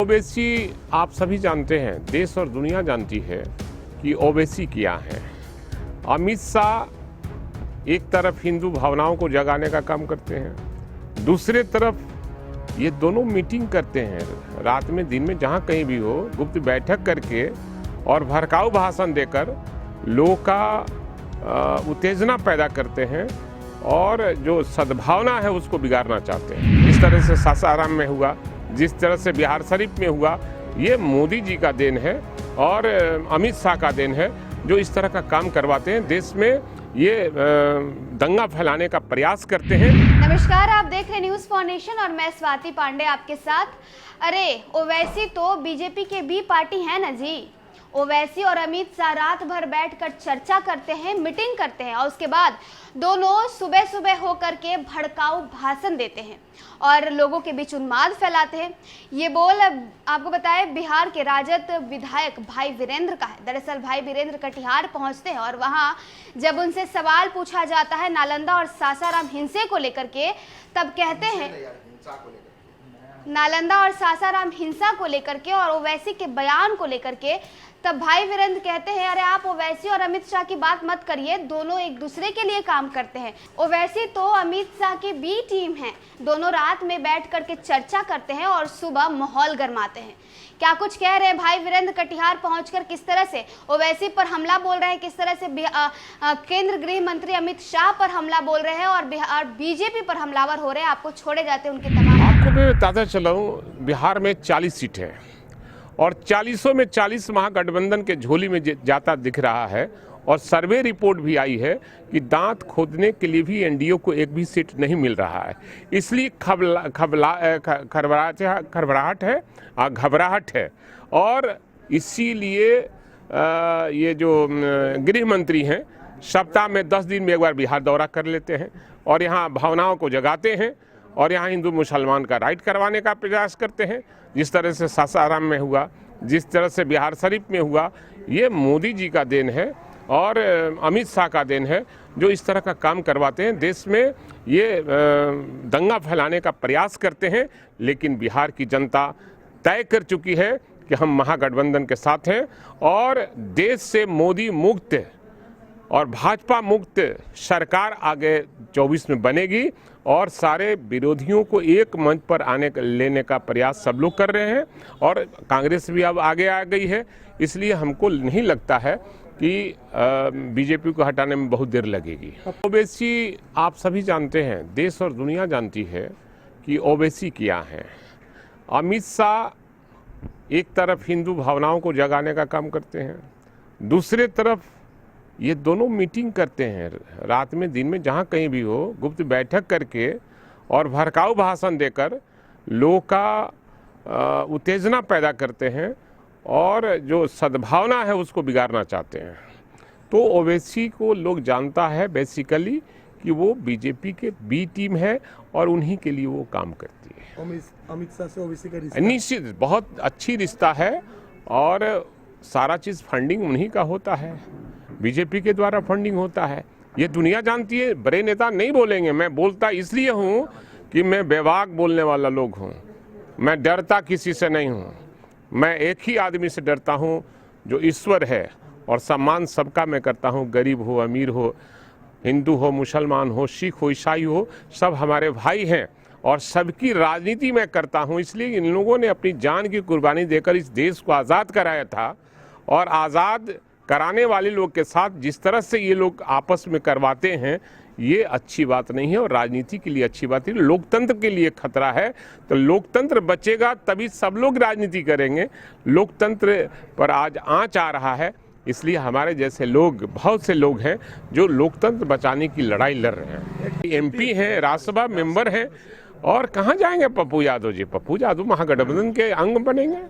ओवैसी आप सभी जानते हैं, देश और दुनिया जानती है कि ओवैसी क्या है। अमित शाह एक तरफ हिंदू भावनाओं को जगाने का काम करते हैं, दूसरे तरफ ये दोनों मीटिंग करते हैं रात में दिन में, जहाँ कहीं भी हो, गुप्त बैठक करके और भड़काऊ भाषण देकर लोगों का उत्तेजना पैदा करते हैं और जो सद्भावना है उसको बिगाड़ना चाहते हैं। जिस तरह से सासाराम में हुआ, जिस तरह से बिहार शरीफ में हुआ, ये मोदी जी का देन है और अमित शाह का देन है जो इस तरह का काम करवाते हैं, देश में ये दंगा फैलाने का प्रयास करते हैं। नमस्कार, आप देख रहे हैं न्यूज़ फॉर नेशन और मैं स्वाति पांडे आपके साथ। अरे ओवैसी तो बीजेपी के बी पार्टी है ना जी। ओवैसी और अमित शाह रात भर बैठकर चर्चा करते हैं, मीटिंग करते हैं और उसके बाद दोनों सुबह सुबह होकर के भड़काऊ भाषण देते हैं और लोगों के बीच उन्माद फैलाते हैं। ये बोल आपको बताएं बिहार के राजद विधायक भाई वीरेंद्र का है। दरअसल भाई वीरेंद्र कटिहार पहुंचते हैं और वहां जब उनसे सवाल पूछा जाता है नालंदा और सासाराम हिंसे को लेकर के, तब कहते हैं नालंदा और सासाराम हिंसा को लेकर के और ओवैसी के बयान को लेकर के, तब भाई वीरेंद्र कहते हैं अरे आप ओवैसी और अमित शाह की बात मत करिए, दोनों एक दूसरे के लिए काम करते हैं। ओवैसी तो अमित शाह की बी टीम है, दोनों रात में बैठ करके चर्चा करते हैं और सुबह माहौल गरमाते हैं। क्या कुछ कह रहे हैं भाई वीरेंद्र कटिहार पहुंचकर, किस तरह से ओवैसी पर हमला बोल रहे हैं, किस तरह से केंद्र गृह मंत्री अमित शाह पर हमला बोल रहे हैं और बिहार बीजेपी पर हमलावर हो रहे हैं। आपको छोड़े जाते हैं उनके तमाम। आपको मैं बताता चलाऊं, बिहार में 40 सीटें हैं और 40 में 40 महागठबंधन के झोली में जाता दिख रहा है और सर्वे रिपोर्ट भी आई है कि दांत खोदने के लिए भी एनडीए को एक भी सीट नहीं मिल रहा है। इसलिए घबराहट है और इसीलिए ये जो गृह मंत्री हैं सप्ताह में 10 दिन में एक बार बिहार दौरा कर लेते हैं और यहाँ भावनाओं को जगाते हैं और यहाँ हिंदू मुसलमान का राइट करवाने का प्रयास करते हैं। जिस तरह से सासाराम में हुआ, जिस तरह से बिहार शरीफ में हुआ, ये मोदी जी का देन है और अमित शाह का देन है जो इस तरह का काम करवाते हैं, देश में ये दंगा फैलाने का प्रयास करते हैं। लेकिन बिहार की जनता तय कर चुकी है कि हम महागठबंधन के साथ हैं और देश से मोदी मुक्त और भाजपा मुक्त सरकार आगे 24 में बनेगी और सारे विरोधियों को एक मंच पर लेने का प्रयास सब लोग कर रहे हैं और कांग्रेस भी अब आगे आ गई है। इसलिए हमको नहीं लगता है कि बीजेपी को हटाने में बहुत देर लगेगी। ओवैसी आप सभी जानते हैं, देश और दुनिया जानती है कि ओवैसी क्या है। अमित शाह एक तरफ हिंदू भावनाओं को जगाने का काम करते हैं, दूसरे तरफ ये दोनों मीटिंग करते हैं रात में दिन में, जहाँ कहीं भी हो, गुप्त बैठक करके और भड़काऊ भाषण देकर लोगों का उत्तेजना पैदा करते हैं और जो सद्भावना है उसको बिगाड़ना चाहते हैं। तो ओवैसी को लोग जानता है बेसिकली कि वो बीजेपी के बी टीम है और उन्हीं के लिए वो काम करती है। अमित शाह से ओवैसी का रिश्ता निश्चित बहुत अच्छी रिश्ता है और सारा चीज़ फंडिंग उन्हीं का होता है, बीजेपी के द्वारा फंडिंग होता है। ये दुनिया जानती है, बड़े नेता नहीं बोलेंगे। मैं बोलता इसलिए हूँ कि मैं बेबाक बोलने वाला लोग हूँ, मैं डरता किसी से नहीं हूँ। मैं एक ही आदमी से डरता हूँ जो ईश्वर है और सम्मान सबका मैं करता हूँ, गरीब हो अमीर हो, हिंदू हो मुसलमान हो, सिख हो ईसाई हो, सब हमारे भाई हैं और सबकी राजनीति मैं करता हूँ। इसलिए इन लोगों ने अपनी जान की कुर्बानी देकर इस देश को आज़ाद कराया था और आज़ाद कराने वाले लोग के साथ जिस तरह से ये लोग आपस में करवाते हैं, ये अच्छी बात नहीं है और राजनीति के लिए अच्छी बात है, लोकतंत्र के लिए खतरा है। तो लोकतंत्र बचेगा तभी सब लोग राजनीति करेंगे। लोकतंत्र पर आज आंच आ रहा है, इसलिए हमारे जैसे लोग, बहुत से लोग हैं जो लोकतंत्र बचाने की लड़ाई लड़ रहे हैं। एमपी हैं, राज्यसभा मेंबर हैं और कहाँ जाएंगे पप्पू यादव जी। पप्पू यादव महागठबंधन के अंग बनेंगे।